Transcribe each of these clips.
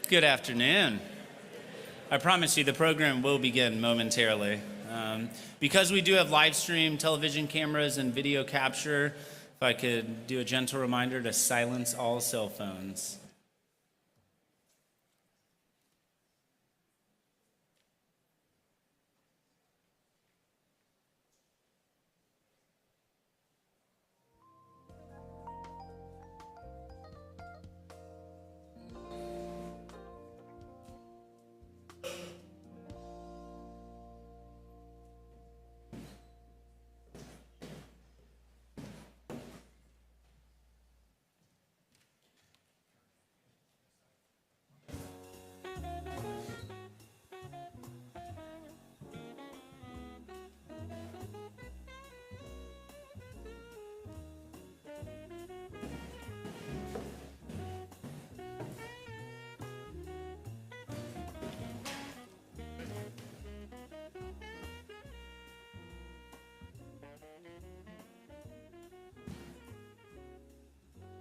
Good afternoon. I promise you the program will begin momentarily. Because we do have live stream television cameras and video capture, if I could do a gentle reminder to silence all cell phones.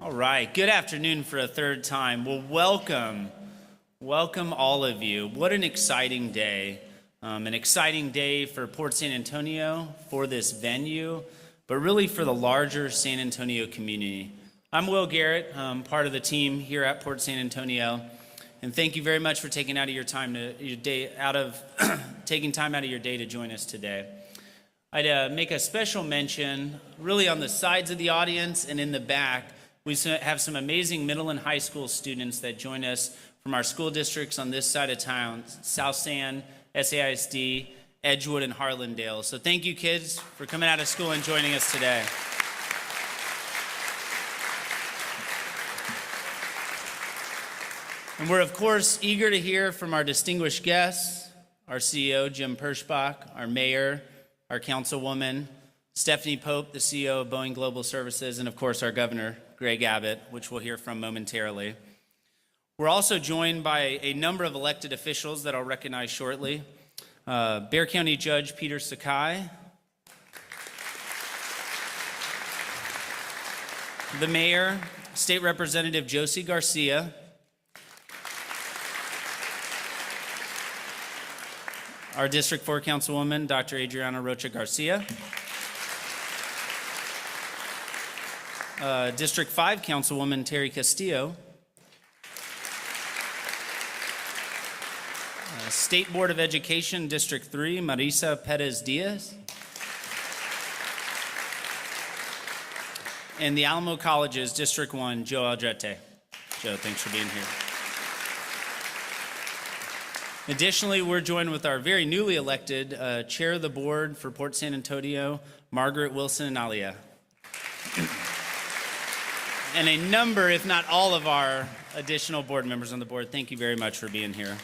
All right, good afternoon for a third time. Well, welcome all of you. What an exciting day. An exciting day for Port San Antonio, for this venue, but really for the larger San Antonio community. I'm Will Garrett, part of the team here at Port San Antonio, and thank you very much for taking time out of your day to join us today. I'd make a special mention, really on the sides of the audience and in the back. We have some amazing middle and high school students that join us from our school districts on this side of town, South San, SAISD, Edgewood, and Harlandale. So thank you, kids, for coming out of school and joining us today. And we're, of course, eager to hear from our distinguished guests, our CEO, Jim Perschbach, our mayor, our councilwoman, Stephanie Pope, the CEO of Boeing Global Services, and, of course, our governor, Greg Abbott, which we'll hear from momentarily. We're also joined by a number of elected officials that I'll recognize shortly. Bexar County Judge Peter Sakai, the mayor, State Representative Josie Garcia, our District 4 Councilwoman, Dr. Adriana Rocha Garcia, District 5 Councilwoman Terry Castillo, State Board of Education District 3 Marisa Perez Diaz, and the Alamo Colleges District 1 Joe Aldrete. Joe, thanks for being here. Additionally, we're joined with our very newly elected Chair of the Board for Port San Antonio, Margaret Wilson and Alia. And a number, if not all, of our additional board members on the board. Thank you very much for being here.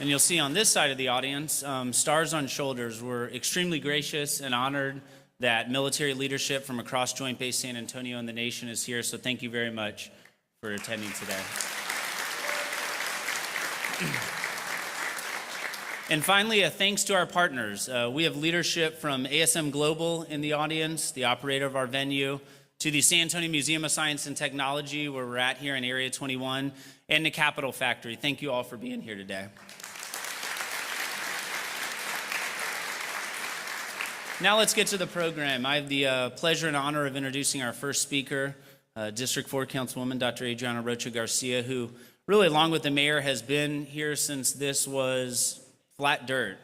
And you'll see on this side of the audience, stars on shoulders. We're extremely gracious and honored that military leadership from across Joint Base San Antonio and the nation is here. So thank you very much for attending today. And finally, a thanks to our partners. We have leadership from ASM Global in the audience, the operator of our venue, to the San Antonio Museum of Science and Technology, where we're at here in Area 21, and the Capital Factory. Thank you all for being here today. Now let's get to the program. I have the pleasure and honor of introducing our first speaker, District 4 Councilwoman Dr. Adriana Rocha Garcia, who really, along with the mayor, has been here since this was flat dirt,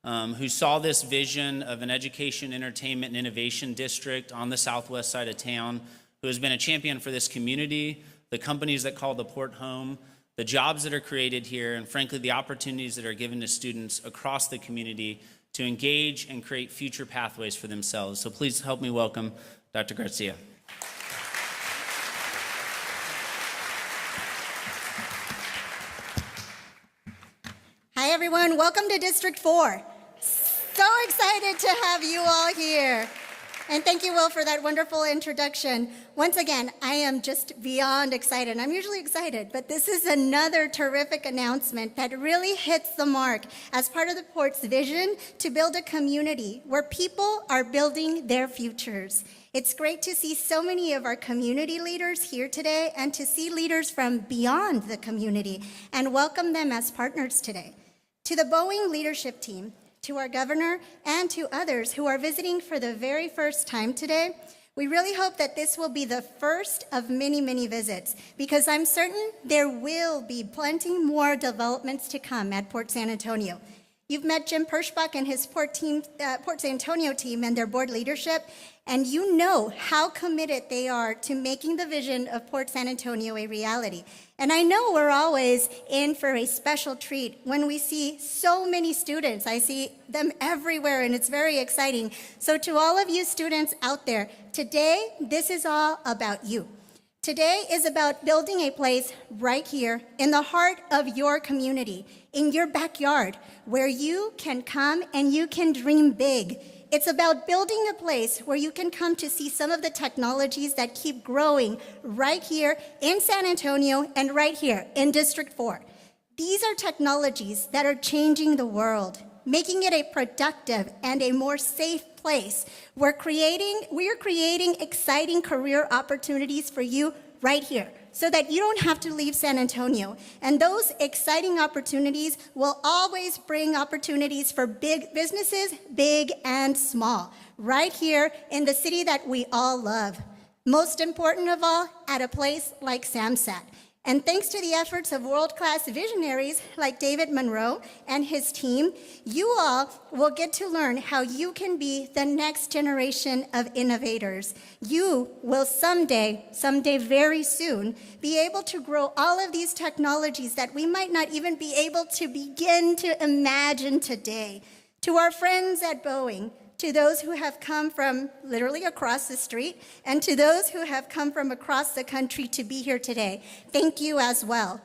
who saw this vision of an education, entertainment, and innovation district on the southwest side of town, who has been a champion for this community, the companies that call the port home, the jobs that are created here, and frankly, the opportunities that are given to students across the community to engage and create future pathways for themselves. So please help me welcome Dr. Garcia. Hi, everyone. Welcome to District 4. So excited to have you all here. And thank you, Will, for that wonderful introduction. Once again, I am just beyond excited. I'm usually excited, but this is another terrific announcement that really hits the mark as part of the Port's vision to build a community where people are building their futures. It's great to see so many of our community leaders here today and to see leaders from beyond the community and welcome them as partners today. To the Boeing leadership team, to our governor, and to others who are visiting for the very first time today, we really hope that this will be the first of many, many visits, because I'm certain there will be plenty more developments to come at Port San Antonio. You've met Jim Perschbach and his Port San Antonio team and their board leadership, and you know how committed they are to making the vision of Port San Antonio a reality. And I know we're always in for a special treat when we see so many students. I see them everywhere, and it's very exciting. So to all of you students out there, today, this is all about you. Today is about building a place right here in the heart of your community, in your backyard, where you can come and you can dream big. It's about building a place where you can come to see some of the technologies that keep growing right here in San Antonio and right here in District 4. These are technologies that are changing the world, making it a productive and a more safe place. We are creating exciting career opportunities for you right here, so that you don't have to leave San Antonio. And those exciting opportunities will always bring opportunities for big businesses, big and small, right here in the city that we all love. Most important of all, at a place like SAMSAT. And thanks to the efforts of world-class visionaries like David Monroe and his team, you all will get to learn how you can be the next generation of innovators. You will someday very soon, be able to grow all of these technologies that we might not even be able to begin to imagine today. To our friends at Boeing, to those who have come from literally across the street, and to those who have come from across the country to be here today, thank you as well.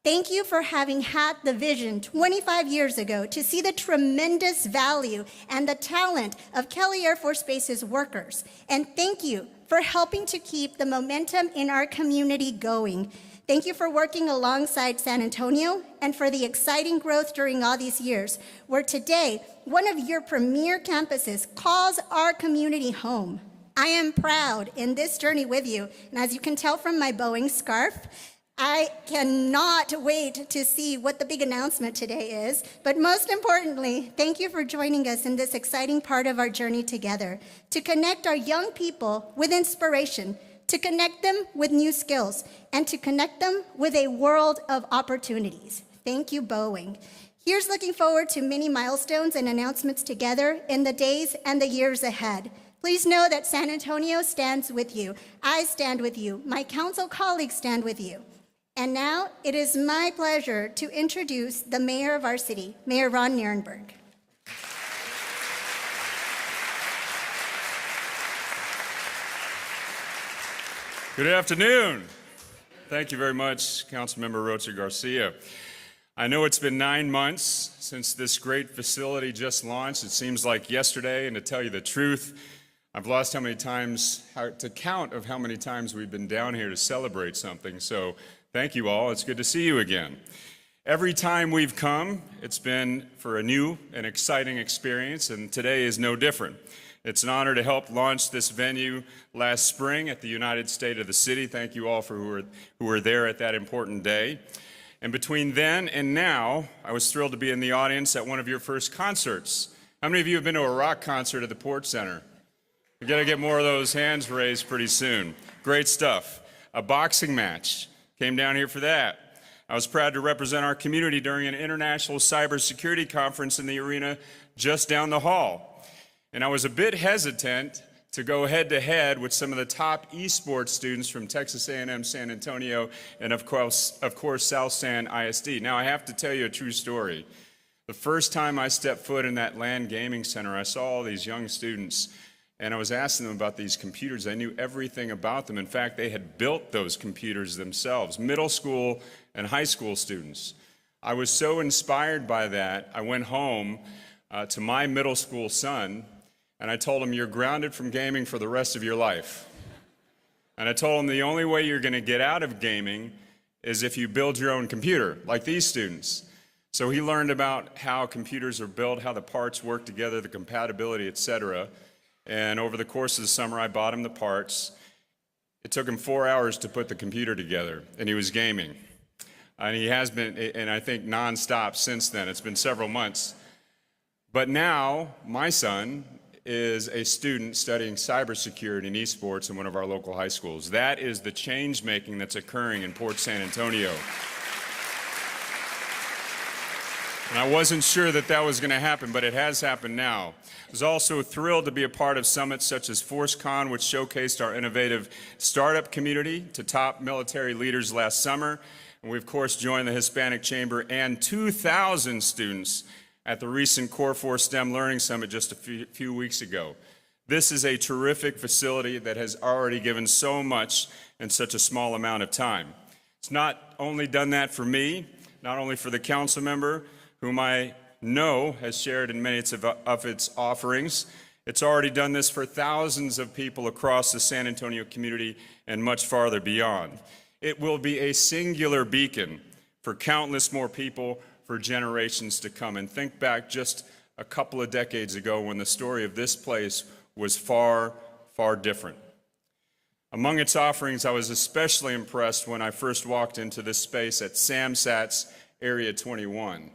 Thank you for having had the vision 25 years ago to see the tremendous value and the talent of Kelly Air Force Base's workers. And thank you for helping to keep the momentum in our community going. Thank you for working alongside San Antonio and for the exciting growth during all these years, where today, one of your premier campuses calls our community home. I am proud in this journey with you, and as you can tell from my Boeing scarf, I cannot wait to see what the big announcement today is. But most importantly, thank you for joining us in this exciting part of our journey together, to connect our young people with inspiration, to connect them with new skills, and to connect them with a world of opportunities. Thank you, Boeing. Here's looking forward to many milestones and announcements together in the days and the years ahead. Please know that San Antonio stands with you. I stand with you. My council colleagues stand with you. And now it is my pleasure to introduce the mayor of our city, Mayor Ron Nierenberg. Good afternoon. Thank you very much, Councilmember Rocha Garcia. I know it's been 9 months since this great facility just launched. It seems like yesterday, and to tell you the truth, I've lost count of how many times we've been down here to celebrate something. So thank you all. It's good to see you again. Every time we've come, it's been for a new and exciting experience, and today is no different. It's an honor to help launch this venue last spring at the United State of the City. Thank you all for who were there at that important day. And between then and now, I was thrilled to be in the audience at one of your first concerts. How many of you have been to a rock concert at the Port Center? We got to get more of those hands raised pretty soon. Great stuff. A boxing match. Came down here for that. I was proud to represent our community during an international cybersecurity conference in the arena just down the hall. And I was a bit hesitant to go head-to-head with some of the top esports students from Texas A&M San Antonio and, of course, South San ISD. Now, I have to tell you a true story. The first time I stepped foot in that LAN gaming center, I saw all these young students, and I was asking them about these computers. I knew everything about them. In fact, they had built those computers themselves, middle school and high school students. I was so inspired by that, I went home to my middle school son. and I told them, you're grounded from gaming for the rest of your life. And I told them the only way you're going to get out of gaming is if you build your own computer, like these students. So he learned about how computers are built, how the parts work together, the compatibility, etc. And over the course of the summer, I bought him the parts. It took him 4 hours to put the computer together, and he was gaming. And he has been, and I think nonstop since then. It's been several months. But now, my son is a student studying cybersecurity and esports in one of our local high schools. That is the change making that's occurring in Port San Antonio. And I wasn't sure that that was going to happen, but it has happened now. I was also thrilled to be a part of summits such as ForceCon, which showcased our innovative startup community to top military leaders last summer. And we, of course, joined the Hispanic Chamber and 2,000 students at the recent Core 4 STEM Learning Summit just a few weeks ago. This is a terrific facility that has already given so much in such a small amount of time. It's not only done that for me, not only for the council member, whom I know has shared in many of its offerings. It's already done this for thousands of people across the San Antonio community and much farther beyond. It will be a singular beacon for countless more people for generations to come. And think back just a couple of decades ago when the story of this place was far, far different. Among its offerings, I was especially impressed when I first walked into this space at SamSat's Area 21.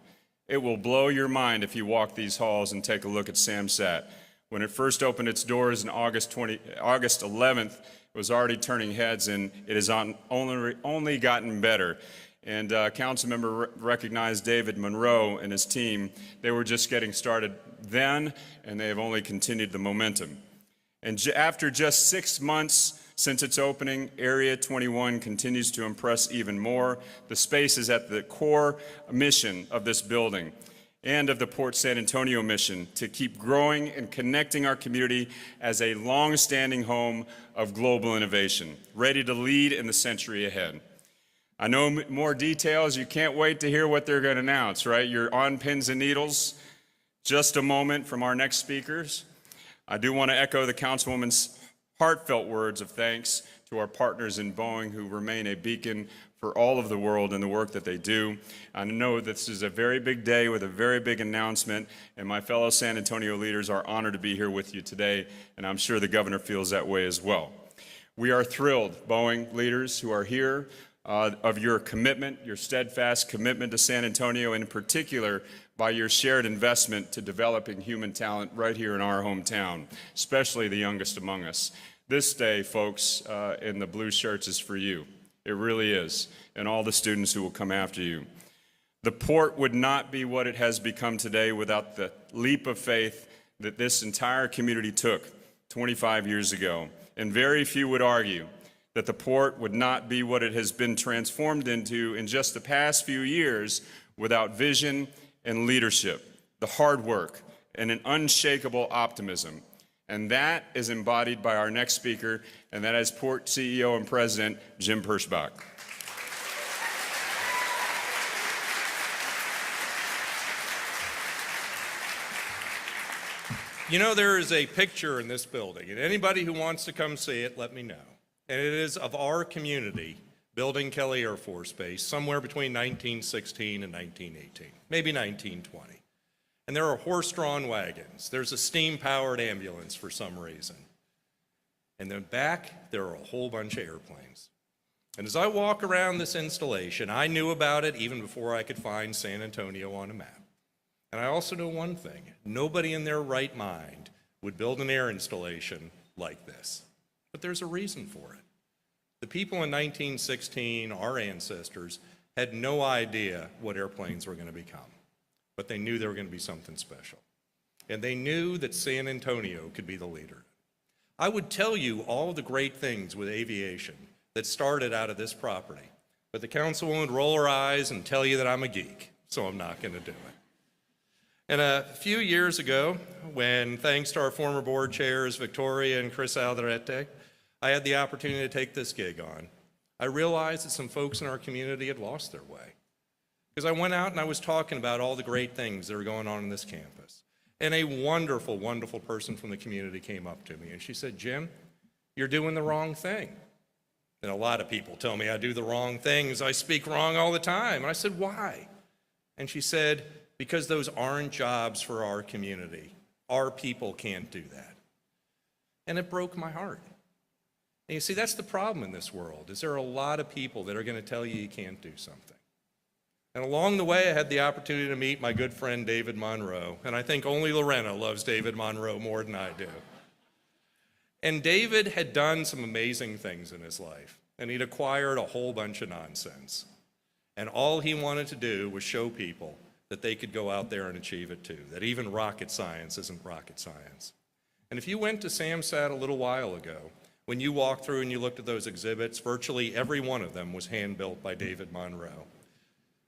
It will blow your mind if you walk these halls and take a look at SamSat. When it first opened its doors in August 11th, it was already turning heads, and it has only gotten better. And council member recognized David Monroe and his team. They were just getting started then, and they have only continued the momentum. And after just 6 months since its opening, Area 21 continues to impress even more. The space is at the core mission of this building and of the Port San Antonio mission to keep growing and connecting our community as a long-standing home of global innovation, ready to lead in the century ahead. I know more details. You can't wait to hear what they're going to announce, right? You're on pins and needles. Just a moment from our next speakers. I do want to echo the Councilwoman's heartfelt words of thanks to our partners in Boeing, who remain a beacon for all of the world in the work that they do. I know this is a very big day with a very big announcement, and my fellow San Antonio leaders are honored to be here with you today, and I'm sure the governor feels that way as well. We are thrilled, Boeing leaders who are here, of your commitment, your steadfast commitment to San Antonio, and in particular by your shared investment to developing human talent right here in our hometown, especially the youngest among us. This day, folks, in the blue shirts is for you. It really is, and all the students who will come after you. The port would not be what it has become today without the leap of faith that this entire community took 25 years ago, and very few would argue that the port would not be what it has been transformed into in just the past few years without vision and leadership, the hard work, and an unshakable optimism. And that is embodied by our next speaker, and that is Port CEO and President Jim Perschbach. You know, there is a picture in this building, and anybody who wants to come see it, let me know. And it is of our community building Kelly Air Force Base somewhere between 1916 and 1918, maybe 1920. And there are horse-drawn wagons. There's a steam-powered ambulance for some reason. And then back, there are a whole bunch of airplanes. And as I walk around this installation, I knew about it even before I could find San Antonio on a map. And I also know one thing: nobody in their right mind would build an air installation like this. But there's a reason for it. The people in 1916, our ancestors, had no idea what airplanes were going to become, but they knew they were going to be something special. And they knew that San Antonio could be the leader. I would tell you all the great things with aviation that started out of this property, but the councilwoman would roll her eyes and tell you that I'm a geek, so I'm not going to do it. And a few years ago, when, thanks to our former board chairs, Victoria and Chris Alderete, I had the opportunity to take this gig on, I realized that some folks in our community had lost their way. Because I went out and I was talking about all the great things that are going on in this campus. And a wonderful, wonderful person from the community came up to me and she said, Jim, you're doing the wrong thing. And a lot of people tell me I do the wrong things. I speak wrong all the time. And I said, why? And she said, because those aren't jobs for our community. Our people can't do that. And it broke my heart. And you see, that's the problem in this world, is there are a lot of people that are going to tell you you can't do something. And along the way, I had the opportunity to meet my good friend David Monroe. And I think only Lorena loves David Monroe more than I do. And David had done some amazing things in his life. And he'd acquired a whole bunch of nonsense. And all he wanted to do was show people that they could go out there and achieve it too, that even rocket science isn't rocket science. And if you went to SAMSAT a little while ago, when you walked through and you looked at those exhibits, virtually every one of them was hand-built by David Monroe.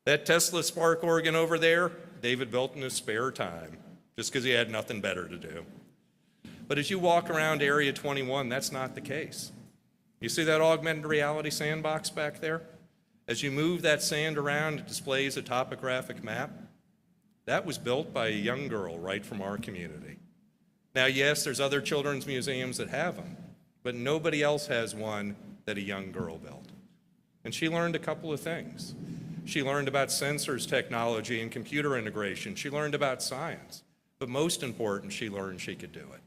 That Tesla spark organ over there, David built in his spare time, just because he had nothing better to do. But as you walk around Area 21, that's not the case. You see that augmented reality sandbox back there? As you move that sand around, it displays a topographic map. That was built by a young girl right from our community. Now, yes, there's other children's museums that have them, but nobody else has one that a young girl built. And she learned a couple of things. She learned about sensors technology and computer integration. She learned about science. But most important, she learned she could do it.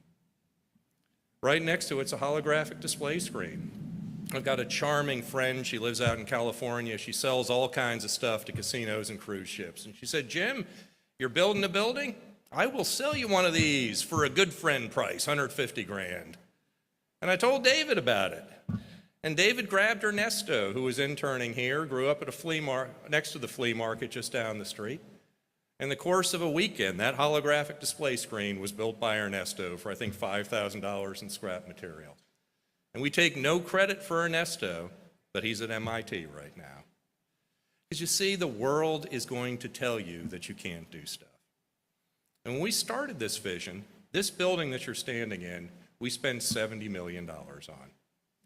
Right next to it's a holographic display screen. I've got a charming friend. She lives out in California. She sells all kinds of stuff to casinos and cruise ships. And she said, Jim, you're building a building? I will sell you one of these for a good friend price, 150 grand. And I told David about it. And David grabbed Ernesto, who was interning here, grew up at a flea market next to the flea market just down the street. In the course of a weekend, that holographic display screen was built by Ernesto for, I think, $5,000 in scrap material. And we take no credit for Ernesto, but he's at MIT right now. Because you see, the world is going to tell you that you can't do stuff. And when we started this vision, this building that you're standing in, we spent $70 million on.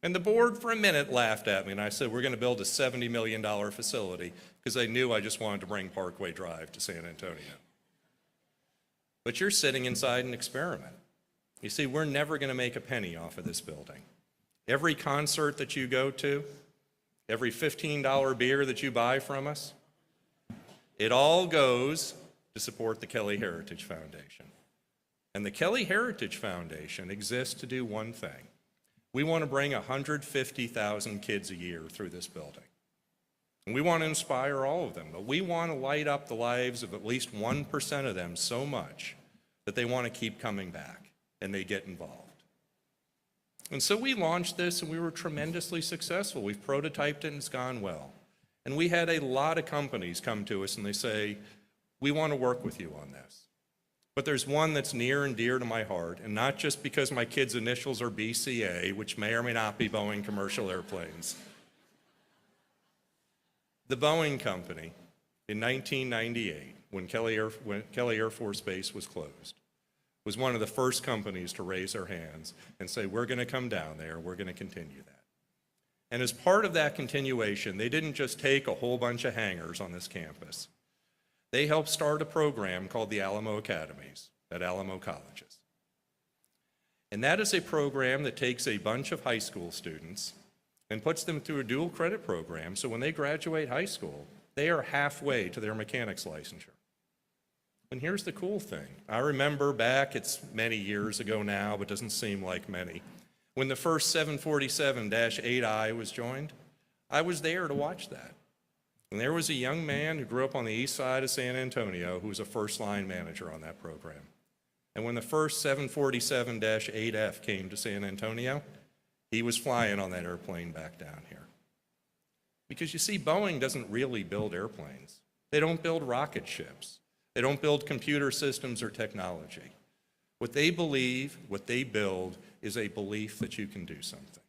And the board for a minute laughed at me, and I said, we're going to build a $70 million facility, because they knew I just wanted to bring Parkway Drive to San Antonio. But you're sitting inside an experiment. You see, we're never going to make a penny off of this building. Every concert that you go to, every $15 beer that you buy from us, it all goes to support the Kelly Heritage Foundation. And the Kelly Heritage Foundation exists to do one thing. We want to bring 150,000 kids a year through this building. And we want to inspire all of them, but we want to light up the lives of at least 1% of them so much that they want to keep coming back and they get involved. And so we launched this and we were tremendously successful. We've prototyped it and it's gone well. And we had a lot of companies come to us and they say, we want to work with you on this. But there's one that's near and dear to my heart, and not just because my kids' initials are BCA, which may or may not be Boeing commercial airplanes. The Boeing Company, in 1998, when Kelly Air Force Base was closed, was one of the first companies to raise their hands and say, we're going to come down there, we're going to continue that. And as part of that continuation, they didn't just take a whole bunch of hangars on this campus. They helped start a program called the Alamo Academies at Alamo colleges. And that is a program that takes a bunch of high school students and puts them through a dual credit program, so when they graduate high school, they are halfway to their mechanics licensure. And here's the cool thing. I remember back, it's many years ago now, but doesn't seem like many, when the first 747-8I was joined, I was there to watch that. And there was a young man who grew up on the east side of San Antonio who was a first-line manager on that program. And when the first 747-8F came to San Antonio, he was flying on that airplane back down here. Because you see, Boeing doesn't really build airplanes. They don't build rocket ships. They don't build computer systems or technology. What they believe, what they build, is a belief that you can do something.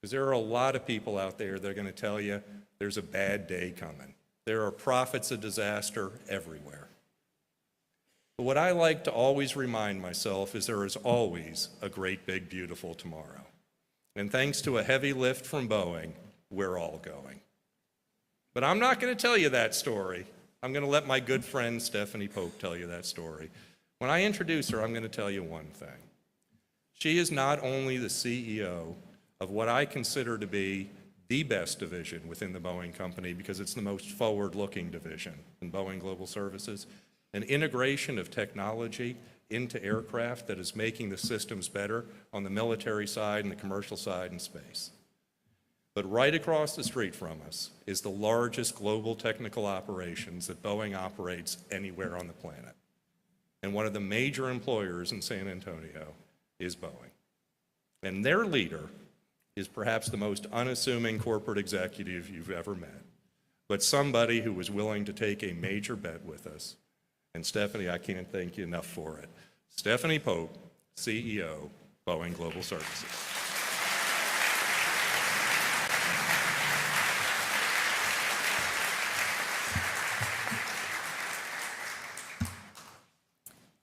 Because there are a lot of people out there that are going to tell you there's a bad day coming. There are prophets of disaster everywhere. But what I like to always remind myself is there is always a great, big, beautiful tomorrow. And thanks to a heavy lift from Boeing, we're all going. But I'm not going to tell you that story. I'm going to let my good friend Stephanie Pope tell you that story. When I introduce her, I'm going to tell you one thing. She is not only the CEO of what I consider to be the best division within the Boeing company because it's the most forward-looking division in Boeing Global Services, an integration of technology into aircraft that is making the systems better on the military side and the commercial side in space. But right across the street from us is the largest global technical operations that Boeing operates anywhere on the planet. And one of the major employers in San Antonio is Boeing. And their leader is perhaps the most unassuming corporate executive you've ever met, but somebody who was willing to take a major bet with us. And Stephanie, I can't thank you enough for it. Stephanie Pope, CEO, Boeing Global Services.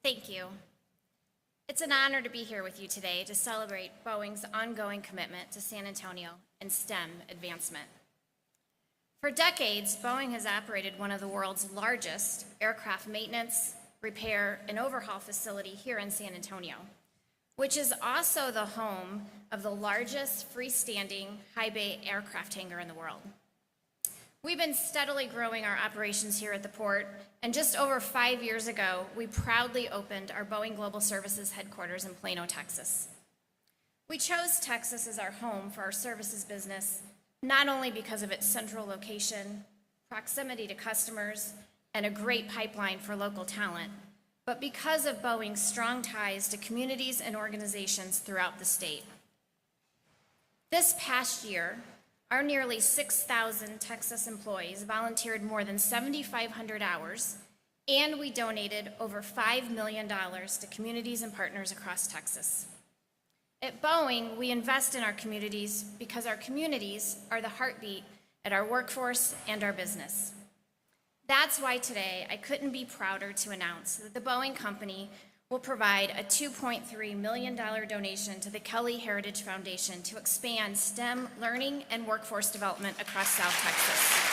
Thank you. It's an honor to be here with you today to celebrate Boeing's ongoing commitment to San Antonio and STEM advancement. For decades, Boeing has operated one of the world's largest aircraft maintenance, repair, and overhaul facility here in San Antonio, which is also the home of the largest freestanding high bay aircraft hangar in the world. We've been steadily growing our operations here at the port, and just over 5 years ago, we proudly opened our Boeing Global Services headquarters in Plano, Texas. We chose Texas as our home for our services business, not only because of its central location, proximity to customers, and a great pipeline for local talent, but because of Boeing's strong ties to communities and organizations throughout the state. This past year, our nearly 6,000 Texas employees volunteered more than 7,500 hours, and we donated over $5 million to communities and partners across Texas. At Boeing, we invest in our communities because our communities are the heartbeat at our workforce and our business. That's why today I couldn't be prouder to announce that the Boeing Company will provide a $2.3 million donation to the Kelly Heritage Foundation to expand STEM learning and workforce development across South Texas.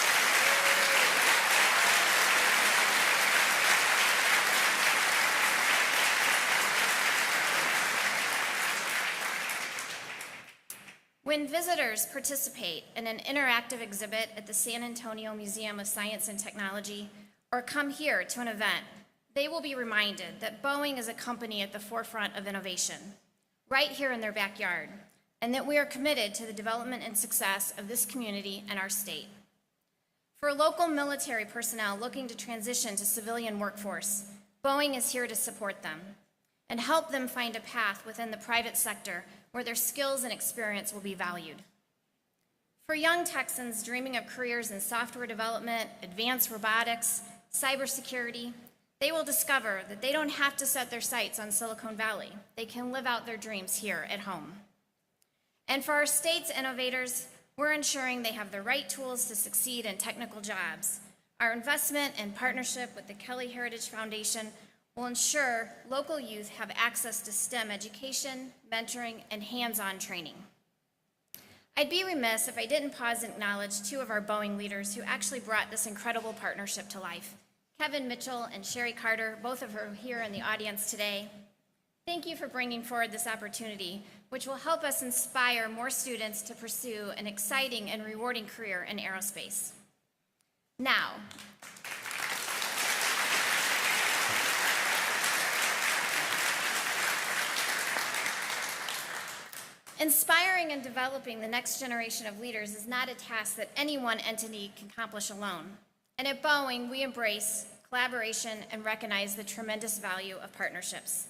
When visitors participate in an interactive exhibit at the San Antonio Museum of Science and Technology or come here to an event, they will be reminded that Boeing is a company at the forefront of innovation, right here in their backyard, and that we are committed to the development and success of this community and our state. For local military personnel looking to transition to civilian workforce, Boeing is here to support them and help them find a path within the private sector where their skills and experience will be valued. For young Texans dreaming of careers in software development, advanced robotics, cybersecurity, they will discover that they don't have to set their sights on Silicon Valley. They can live out their dreams here at home. And for our state's innovators, we're ensuring they have the right tools to succeed in technical jobs. Our investment and partnership with the Kelly Heritage Foundation will ensure local youth have access to STEM education, mentoring, and hands-on training. I'd be remiss if I didn't pause and acknowledge two of our Boeing leaders who actually brought this incredible partnership to life. Kevin Mitchell and Sherry Carter, both of whom are here in the audience today. Thank you for bringing forward this opportunity, which will help us inspire more students to pursue an exciting and rewarding career in aerospace. Now, inspiring and developing the next generation of leaders is not a task that any one entity can accomplish alone. And at Boeing, we embrace collaboration and recognize the tremendous value of partnerships.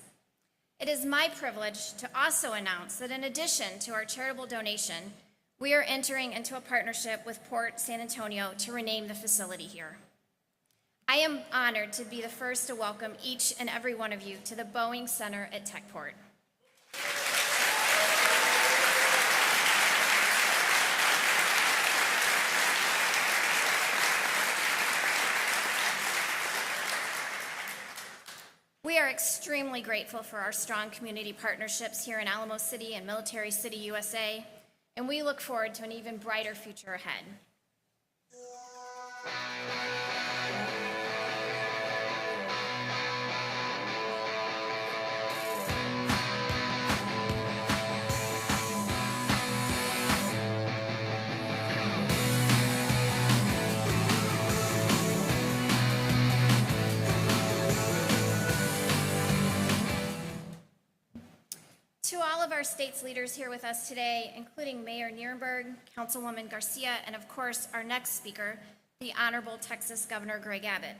It is my privilege to also announce that in addition to our charitable donation, we are entering into a partnership with Port San Antonio to rename the facility here. I am honored to be the first to welcome each and every one of you to the Boeing Center at Techport. We are extremely grateful for our strong community partnerships here in Alamo City and Military City, USA, and we look forward to an even brighter future ahead. our state's leaders here with us today, including Mayor Nierenberg, Councilwoman Garcia, and of course, our next speaker, the Honorable Texas Governor Greg Abbott.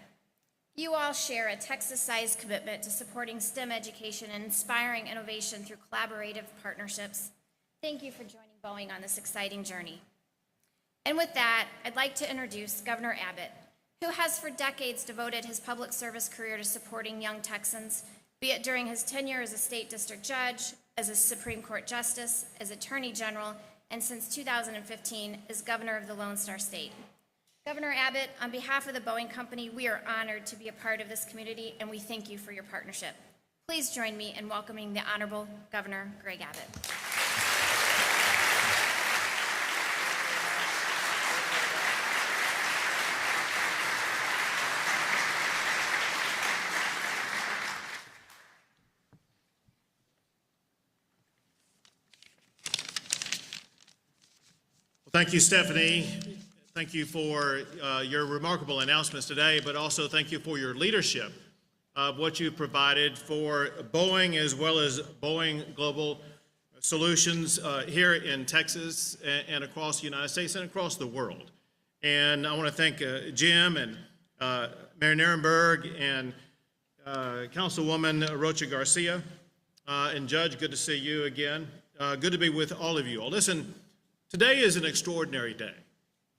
You all share a Texas-sized commitment to supporting STEM education and inspiring innovation through collaborative partnerships. Thank you for joining Boeing on this exciting journey. And with that, I'd like to introduce Governor Abbott, who has for decades devoted his public service career to supporting young Texans, be it during his tenure as a state district judge, as a Supreme Court justice, as Attorney General, and since 2015 as Governor of the Lone Star State. Governor Abbott, on behalf of the Boeing Company, we are honored to be a part of this community, and we thank you for your partnership. Please join me in welcoming the Honorable Governor Greg Abbott. Thank you, Stephanie. Thank you for your remarkable announcements today, but also thank you for your leadership of what you provided for Boeing as well as Boeing Global Solutions here in Texas and across the United States and across the world. And I want to thank Jim and Mayor Nierenberg and Councilwoman Rocha Garcia. And Judge, good to see you again. Good to be with all of you all. Listen, today is an extraordinary day.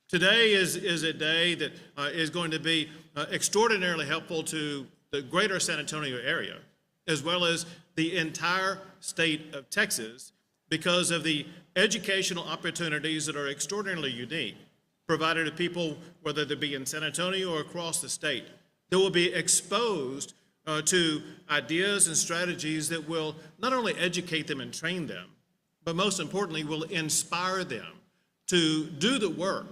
Today is a day that is going to be extraordinarily helpful to the greater San Antonio area, as well as the entire state of Texas, because of the educational opportunities that are extraordinarily unique, provided to people, whether they be in San Antonio or across the state, that will be exposed to ideas and strategies that will not only educate them and train them, but most importantly, will inspire them to do the work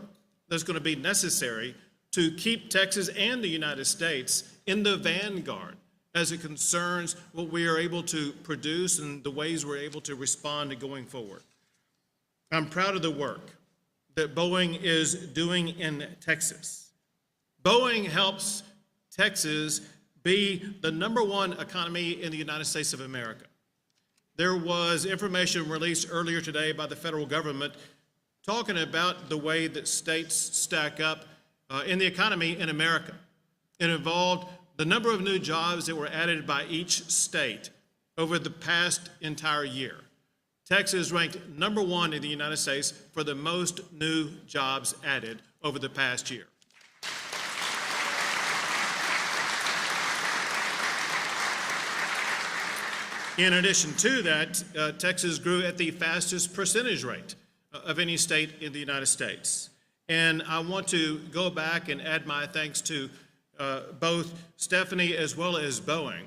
that's going to be necessary to keep Texas and the United States in the vanguard as it concerns what we are able to produce and the ways we're able to respond to going forward. I'm proud of the work that Boeing is doing in Texas. Boeing helps Texas be the #1 economy in the United States of America. There was information released earlier today by the federal government talking about the way that states stack up in the economy in America. It involved the number of new jobs that were added by each state over the past entire year. Texas ranked #1 in the United States for the most new jobs added over the past year. In addition to that, Texas grew at the fastest percentage rate of any state in the United States. And I want to go back and add my thanks to both Stephanie as well as Boeing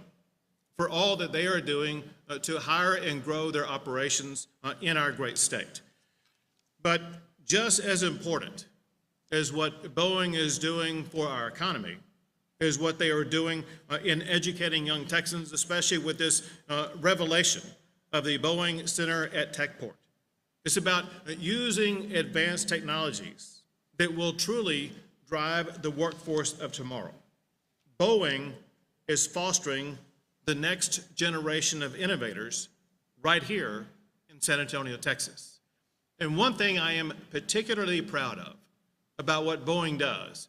for all that they are doing to hire and grow their operations in our great state. But just as important as what Boeing is doing for our economy is what they are doing in educating young Texans, especially with this revelation of the Boeing Center at Techport. It's about using advanced technologies that will truly drive the workforce of tomorrow. Boeing is fostering the next generation of innovators right here in San Antonio, Texas. And one thing I am particularly proud of about what Boeing does,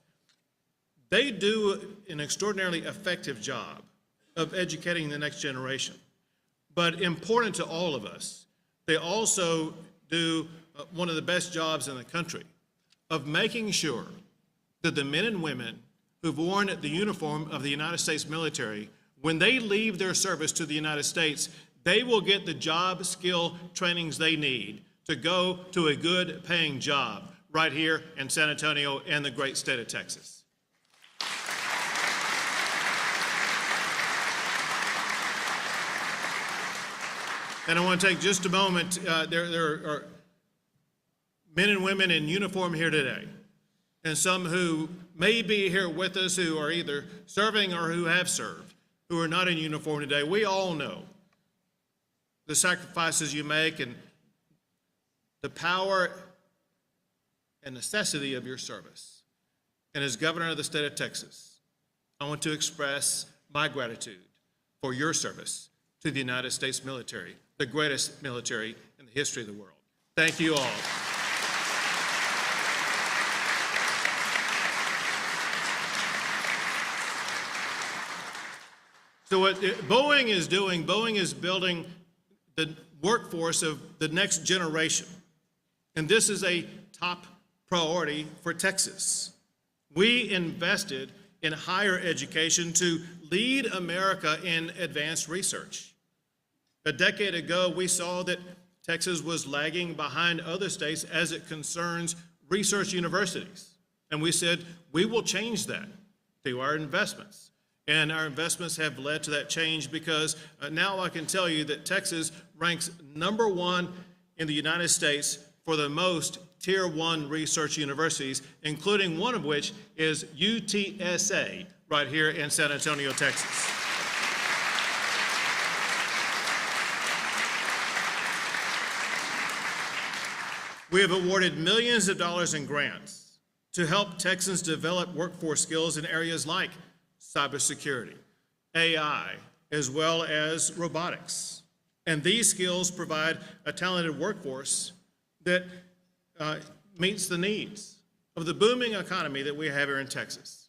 they do an extraordinarily effective job of educating the next generation. But important to all of us, they also do one of the best jobs in the country of making sure that the men and women who've worn the uniform of the United States military, when they leave their service to the United States, they will get the job skill trainings they need to go to a good paying job right here in San Antonio and the great state of Texas. And I want to take just a moment. There are men and women in uniform here today, and some who may be here with us who are either serving or who have served, who are not in uniform today. We all know the sacrifices you make and the power and necessity of your service. And as governor of the state of Texas, I want to express my gratitude for your service to the United States military. the greatest military in the history of the world. Thank you all. So what Boeing is doing, Boeing is building the workforce of the next generation. And this is a top priority for Texas. We invested in higher education to lead America in advanced research. A decade ago, we saw that Texas was lagging behind other states as it concerns research universities. And we said, we will change that through our investments. And our investments have led to that change because now I can tell you that Texas ranks #1 in the United States for the most Tier 1 research universities, including one of which is UTSA right here in San Antonio, Texas. We have awarded millions of dollars in grants to help Texans develop workforce skills in areas like cybersecurity, AI, as well as robotics. And these skills provide a talented workforce that meets the needs of the booming economy that we have here in Texas.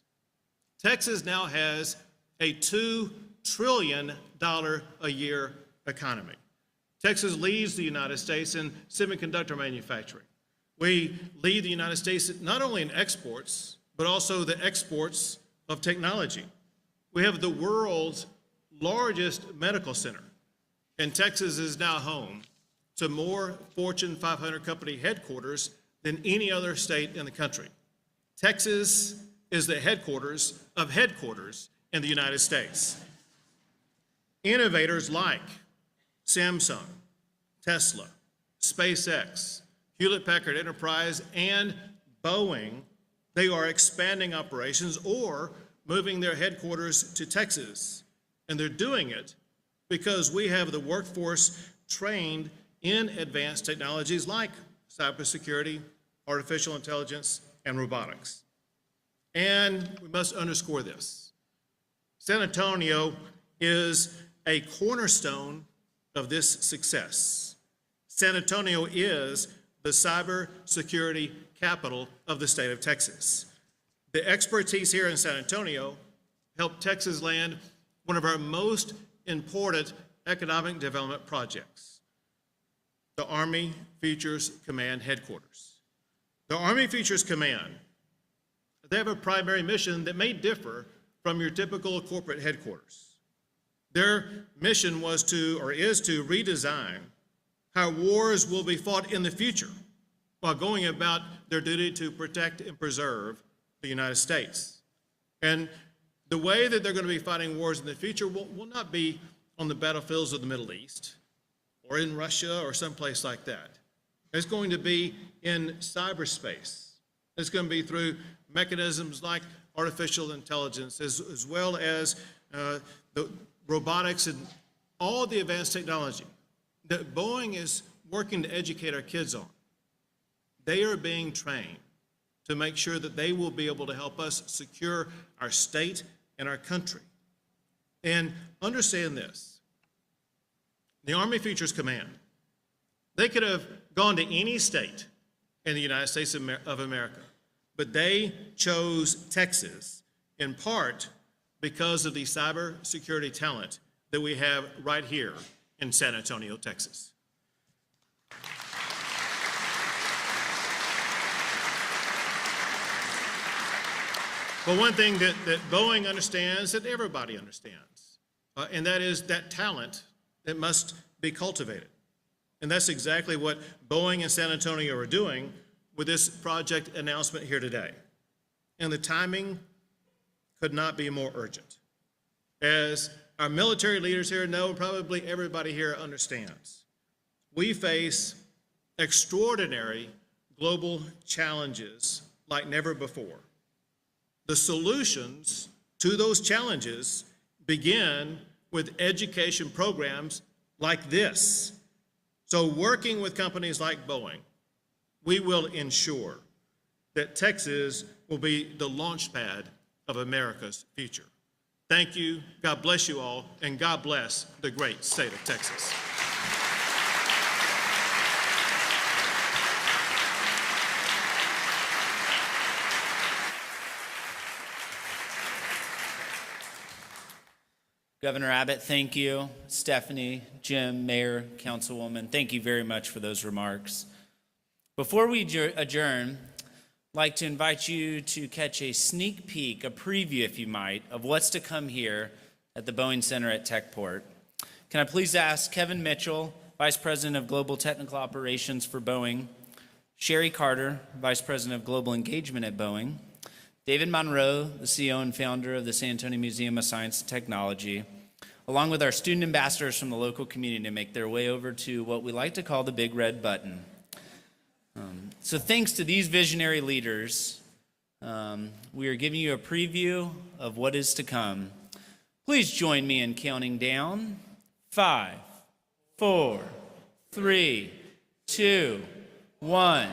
Texas now has a $2 trillion a year economy. Texas leads the United States in semiconductor manufacturing. We lead the United States not only in exports, but also the exports of technology. We have the world's largest medical center, and Texas is now home to more Fortune 500 company headquarters than any other state in the country. Texas is the headquarters of headquarters in the United States. Innovators like Samsung, Tesla, SpaceX, Hewlett-Packard Enterprise, and Boeing, they are expanding operations or moving their headquarters to Texas. And they're doing it because we have the workforce trained in advanced technologies like cybersecurity, artificial intelligence, and robotics. And we must underscore this. San Antonio is a cornerstone of this success. San Antonio is the cybersecurity capital of the state of Texas. The expertise here in San Antonio helped Texas land one of our most important economic development projects, the Army Features Command Headquarters. The Army Features Command, they have a primary mission that may differ from your typical corporate headquarters. Their mission was to, or is to, redesign how wars will be fought in the future while going about their duty to protect and preserve the United States. And the way that they're going to be fighting wars in the future will not be on the battlefields of the Middle East or in Russia or someplace like that. It's going to be in cyberspace. It's going to be through mechanisms like artificial intelligence, as well as the robotics and all the advanced technology that Boeing is working to educate our kids on. They are being trained to make sure that they will be able to help us secure our state and our country. And understand this, the Army Features Command, they could have gone to any state in the United States of America, but they chose Texas in part because of the cybersecurity talent that we have right here in San Antonio, Texas. But one thing that Boeing understands, that everybody understands, and that is that talent that must be cultivated. And that's exactly what Boeing and San Antonio are doing with this project announcement here today. And the timing could not be more urgent. As our military leaders here know, probably everybody here understands, we face extraordinary global challenges like never before. The solutions to those challenges begin with education programs like this. So working with companies like Boeing, we will ensure that Texas will be the launch pad of America's future. Thank you, God bless you all, and God bless the great state of Texas. Governor Abbott, thank you. Stephanie, Jim, Mayor, Councilwoman, thank you very much for those remarks. Before we adjourn, I'd like to invite you to catch a sneak peek, a preview, if you might, of what's to come here at the Boeing Center at Techport. Can I please ask Kevin Mitchell, Vice President of Global Technical Operations for Boeing, Sherry Carter, Vice President of Global Engagement at Boeing, David Monroe, the CEO and founder of the San Antonio Museum of Science and Technology, along with our student ambassadors from the local community, to make their way over to what we like to call the Big Red Button. So thanks to these visionary leaders, we are giving you a preview of what is to come. Please join me in counting down. 5, 4, 3, 2, 1.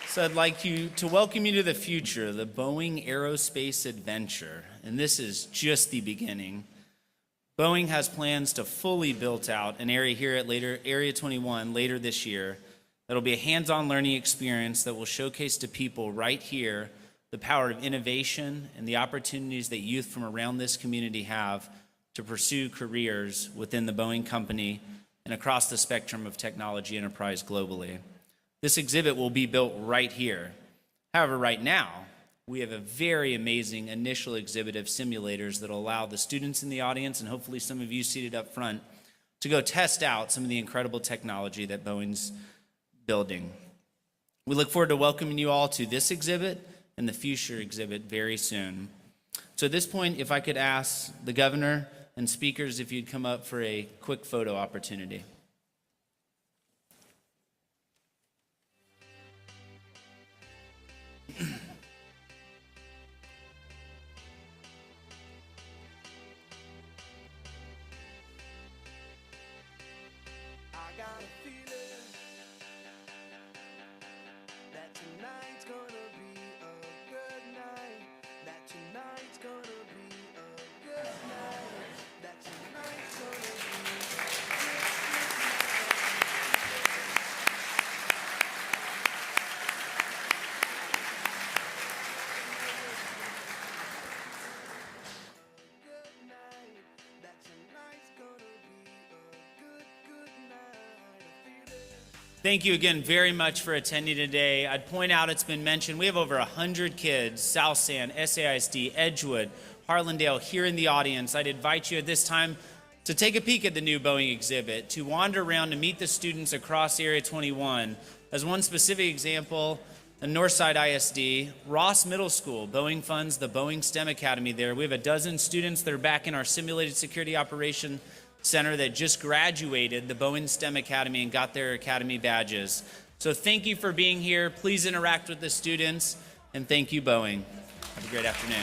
So I'd like to welcome you to the future, the Boeing Aerospace Adventure. And this is just the beginning. Boeing has plans to fully build out an area here at Area 21 later this year. That'll be a hands-on learning experience that will showcase to people right here the power of innovation and the opportunities that youth from around this community have to pursue careers within the Boeing company and across the spectrum of technology enterprise globally. This exhibit will be built right here. However, right now, we have a very amazing initial exhibit of simulators that will allow the students in the audience, and hopefully some of you seated up front, to go test out some of the incredible technology that Boeing's building. We look forward to welcoming you all to this exhibit and the future exhibit very soon. So at this point, if I could ask the governor and speakers if you'd come up for a quick photo opportunity. Thank you again very much for attending today. I'd point out, it's been mentioned, we have over 100 kids, South San, SAISD, Edgewood, Harlandale here in the audience. I'd invite you at this time to take a peek at the new Boeing exhibit, to wander around and meet the students across Area 21. As one specific example, the Northside ISD, Ross Middle School, Boeing funds the Boeing STEM Academy there. We have a dozen students that are back in our Simulated Security Operation Center that just graduated the Boeing STEM Academy and got their academy badges. So thank you for being here. Please interact with the students, and thank you, Boeing. Have a great afternoon.